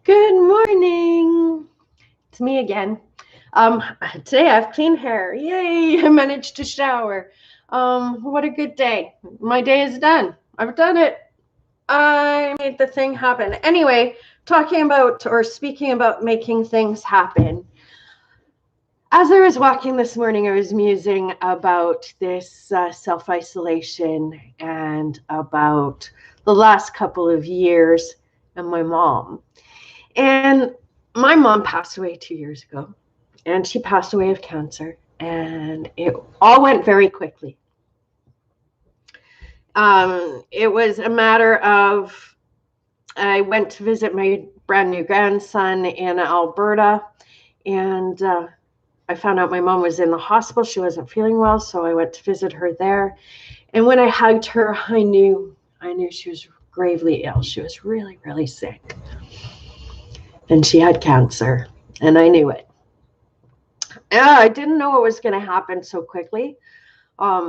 Good morning. It's me again. Today I have clean hair. Yay! I managed to shower. What a good day. My day is done. I've done it. I made the thing happen. Anyway, talking about or speaking about making things happen. As I was walking this morning, I was musing about this self-isolation and about the last couple of years and my mom. And my mom passed away 2 years ago, and she passed away of cancer, and it all went very quickly. It was a matter of I went to visit my brand new grandson in Alberta, and I found out my mom was in the hospital. She wasn't feeling well, so I went to visit her there. And when I hugged her, I knew she was gravely ill. She was really, really sick. And she had cancer, and I knew it. I didn't know it was going to happen so quickly.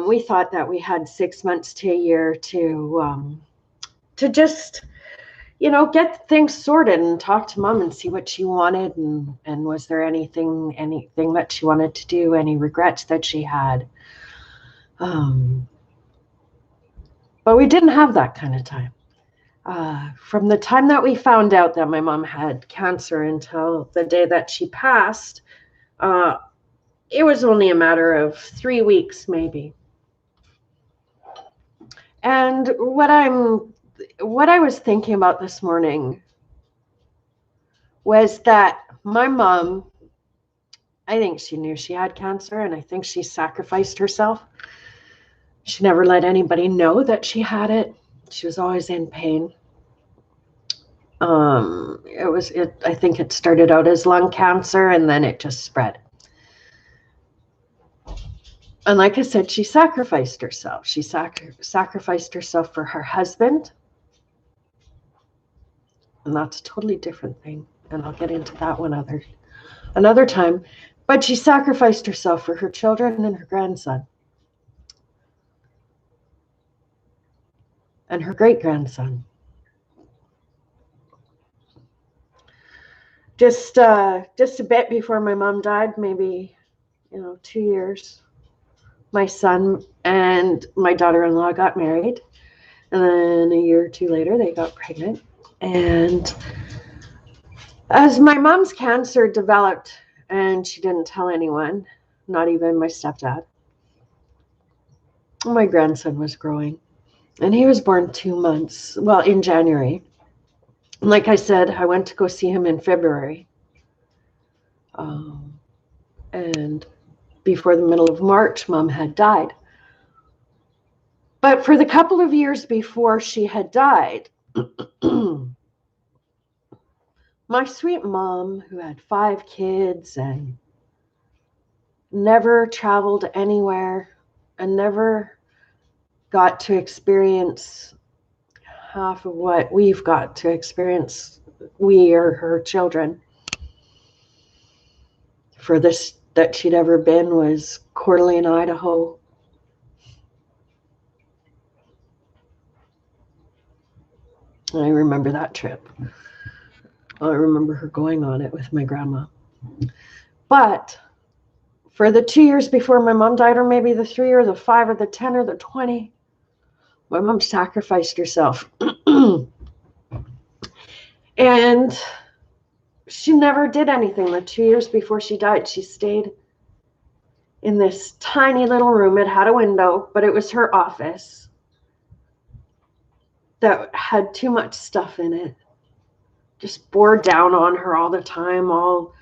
We thought that we had 6 months to a year to just, get things sorted and talk to mom and see what she wanted, and was there anything that she wanted to do, any regrets that she had. But we didn't have that kind of time. From the time that we found out that my mom had cancer until the day that she passed, it was only a matter of 3 weeks, maybe. And what I was thinking about this morning was that my mom, I think she knew she had cancer, and I think she sacrificed herself. She never let anybody know that she had it. She was always in pain. I think it started out as lung cancer, and then it just spread. And like I said, she sacrificed herself. She sacrificed herself for her husband. And that's a totally different thing. And I'll get into that one another time. But she sacrificed herself for her children and her grandson. And her great-grandson. Just a bit before my mom died, maybe, 2 years, my son and my daughter-in-law got married. And then a year or two later, they got pregnant. And as my mom's cancer developed, and she didn't tell anyone, not even my stepdad, my grandson was growing. And he was born 2 months, in January. Like I said, I went to go see him in February. And before the middle of March, Mom had died. But for the couple of years before she had died, my sweet mom, who had 5 kids and never traveled anywhere and never got to experience half of what we've got to experience, we or her children, furthest that she'd ever been was Coeur d'Alene, Idaho. I remember that trip. I remember her going on it with my grandma. But for the 2 years before my mom died, or maybe the 3 or the 5 or the 10 or the 20, my mom sacrificed herself. And she never did anything. The 2 years before she died, she stayed in this tiny little room. It had a window, but it was her office that had too much stuff in it. Just bore down on her all the time, all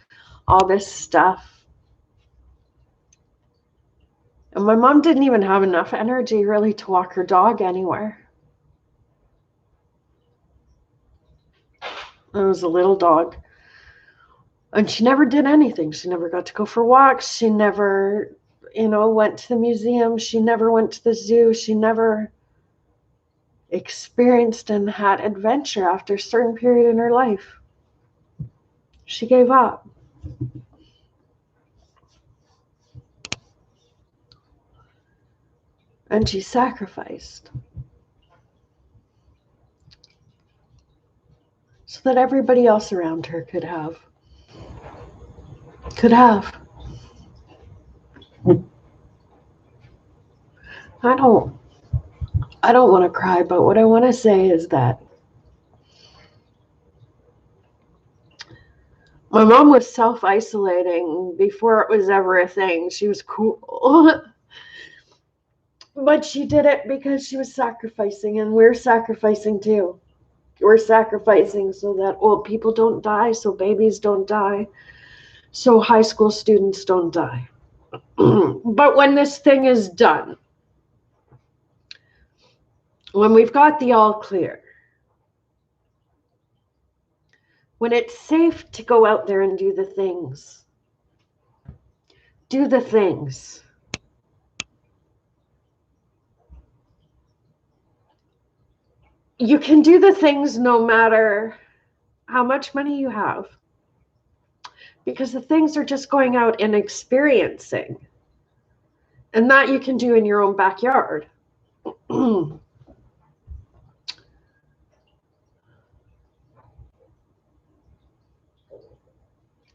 this stuff. And my mom didn't even have enough energy really to walk her dog anywhere. It was a little dog. And she never did anything. She never got to go for walks. She never, went to the museum. She never went to the zoo. She never experienced and had adventure after a certain period in her life. She gave up. And she sacrificed so that everybody else around her could have. I don't want to cry, but what I want to say is that my mom was self-isolating before it was ever a thing. She was cool. But she did it because she was sacrificing, and we're sacrificing too. We're sacrificing so that old people don't die, so babies don't die, so high school students don't die. But when this thing is done, when we've got the all clear, when it's safe to go out there and do the things, do the things. You can do the things no matter how much money you have, because the things are just going out and experiencing. And that you can do in your own backyard.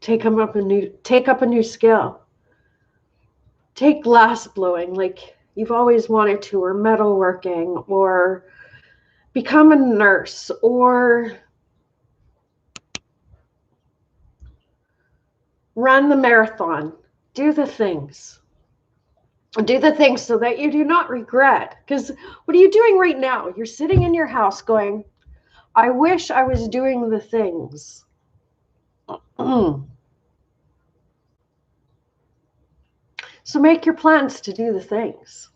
Take up a new skill. Take glass blowing like you've always wanted to, or metalworking, or become a nurse, or run the marathon. Do the things. Do the things so that you do not regret. Because what are you doing right now? You're sitting in your house going, I wish I was doing the things. So make your plans to do the things.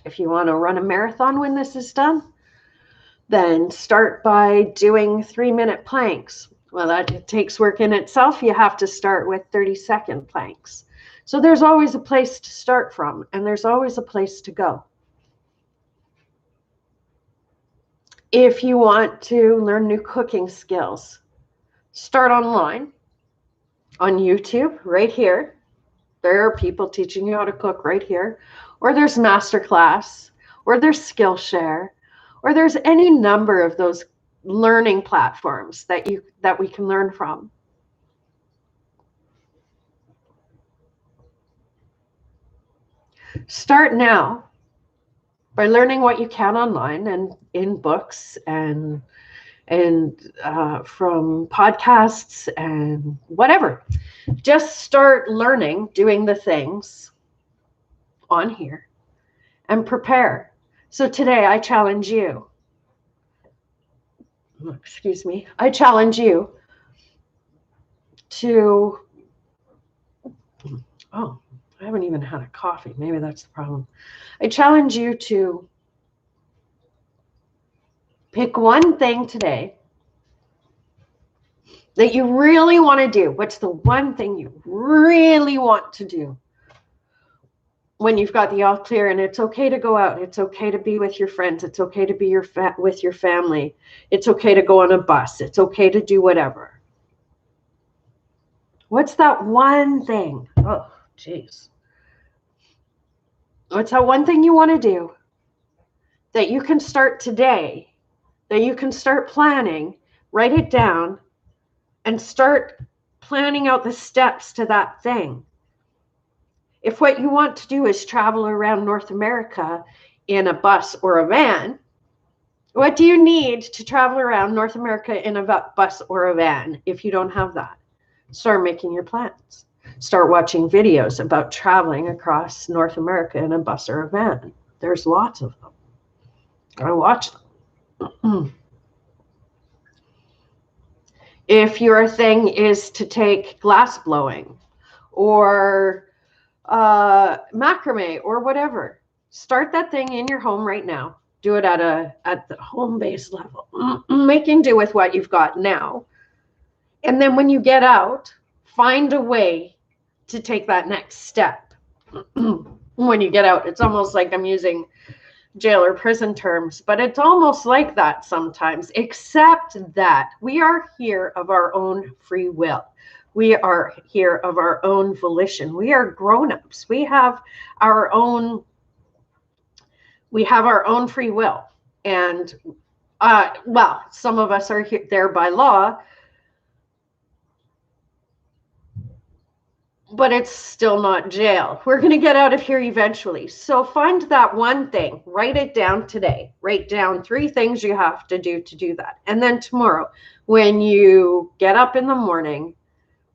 If you want to run a marathon when this is done, then start by doing 3-minute planks. Well, that takes work in itself. You have to start with 30-second planks. So there's always a place to start from, and there's always a place to go. If you want to learn new cooking skills, start online on YouTube right here. There are people teaching you how to cook right here, or there's Masterclass, or there's Skillshare, or there's any number of those learning platforms that we can learn from. Start now by learning what you can online and in books and from podcasts and whatever. Just start learning, doing the things on here, and prepare. So today I challenge you. Excuse me. I challenge you to, oh, I haven't even had a coffee. Maybe that's the problem. I challenge you to pick one thing today that you really want to do. What's the one thing you really want to do when you've got the all clear? And it's okay to go out. It's okay to be with your friends. It's okay to be with your family. It's okay to go on a bus. It's okay to do whatever. What's that one thing? Oh, geez. What's that one thing you want to do that you can start today, that you can start planning, write it down, and start planning out the steps to that thing? If what you want to do is travel around North America in a bus or a van, what do you need to travel around North America in a bus or a van if you don't have that? Start making your plans. Start watching videos about traveling across North America in a bus or a van. There's lots of them. I watch them. If your thing is to take glass blowing or macrame or whatever, start that thing in your home right now. Do it at the home base level, making do with what you've got now. And then when you get out, find a way to take that next step. When you get out, it's almost like I'm using jail or prison terms, but it's almost like that sometimes, except that we are here of our own free will. We are here of our own volition. We are grown-ups. We have our own We have our own free will. And, well, some of us are there by law, but it's still not jail. We're going to get out of here eventually. So find that one thing, write it down today. Write down 3 things you have to do that. And then tomorrow, when you get up in the morning,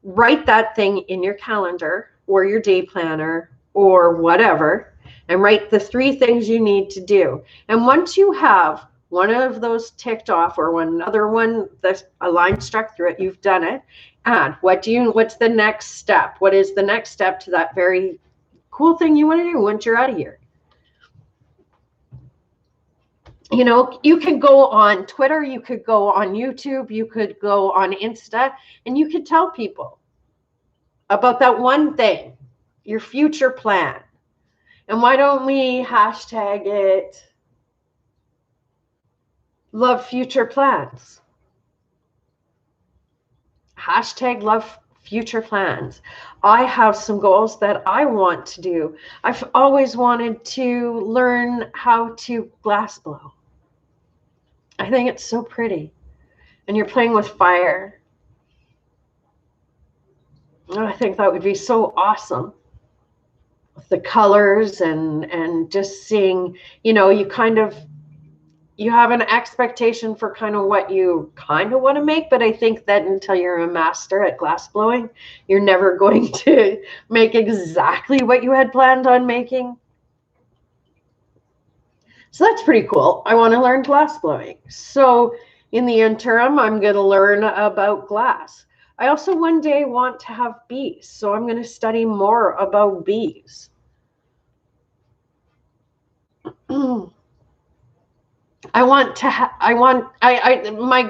write that thing in your calendar or your day planner or whatever, and write the 3 things you need to do. And once you have one of those ticked off or one other one, a line struck through it, you've done it. And what's the next step? What is the next step to that very cool thing you want to do once you're out of here? You know, you could go on Twitter, you could go on YouTube, you could go on Insta, and you could tell people about that one thing, your future plan. And why don't we hashtag it Love Future Plans? Hashtag Love Future Plans. I have some goals that I want to do. I've always wanted to learn how to glass blow. I think it's so pretty. And you're playing with fire. And I think that would be so awesome. The colors and just seeing, you know, you have an expectation for kind of what you kind of want to make, but I think that until you're a master at glass blowing, you're never going to make exactly what you had planned on making. So that's pretty cool. I want to learn glass blowing. So in the interim, I'm going to learn about glass. I also one day want to have bees, so I'm going to study more about bees. My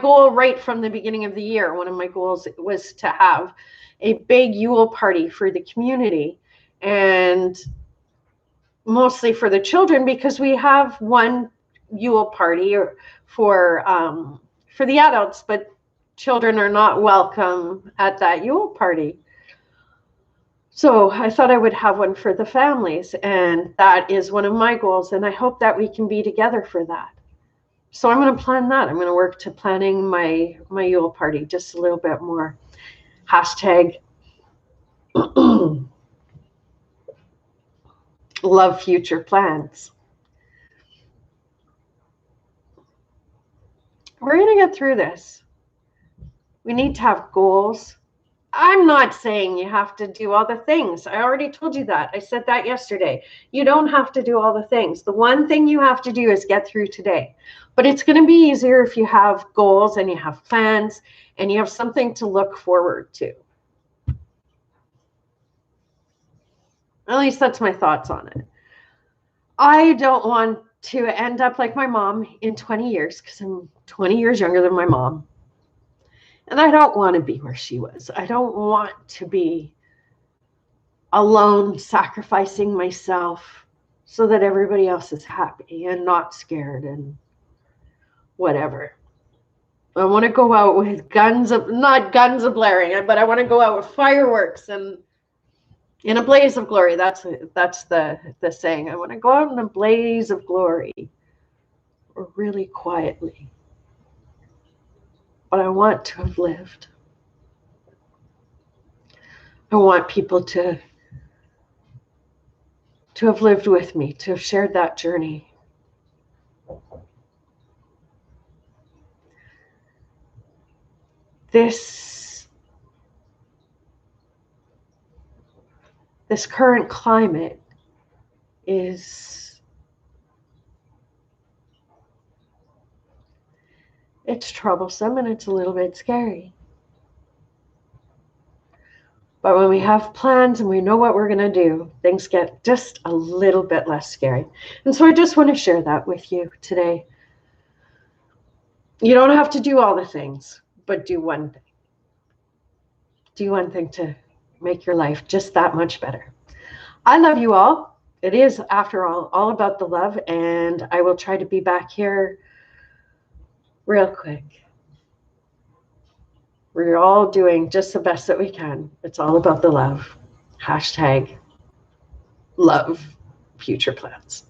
goal right from the beginning of the year, one of my goals was to have a big Yule party for the community, and mostly for the children, because we have one Yule party for the adults, but children are not welcome at that Yule party. So I thought I would have one for the families, and that is one of my goals, and I hope that we can be together for that. So I'm going to plan that. I'm going to work to planning my Yule party just a little bit more. Hashtag Love Future Plans. We're going to get through this. We need to have goals. I'm not saying you have to do all the things. I already told you that. I said that yesterday. You don't have to do all the things. The one thing you have to do is get through today. But it's going to be easier if you have goals and you have plans and you have something to look forward to. At least that's my thoughts on it. I don't want to end up like my mom in 20 years, because I'm 20 years younger than my mom. And I don't want to be where she was. I don't want to be alone, sacrificing myself so that everybody else is happy and not scared and whatever. I want to go out with not guns blaring, but I want to go out with fireworks and in a blaze of glory. That's the saying. I want to go out in a blaze of glory, or really quietly. But I want to have lived. I want people to have lived with me, to have shared that journey. This current climate it's troublesome and it's a little bit scary. But when we have plans and we know what we're going to do, things get just a little bit less scary. And so I just want to share that with you today. You don't have to do all the things, but do one thing. Do one thing to make your life just that much better. I love you all. It is, after all about the love, and I will try to be back here real quick. We're all doing just the best that we can. It's all about the love. Hashtag Love Future Plans.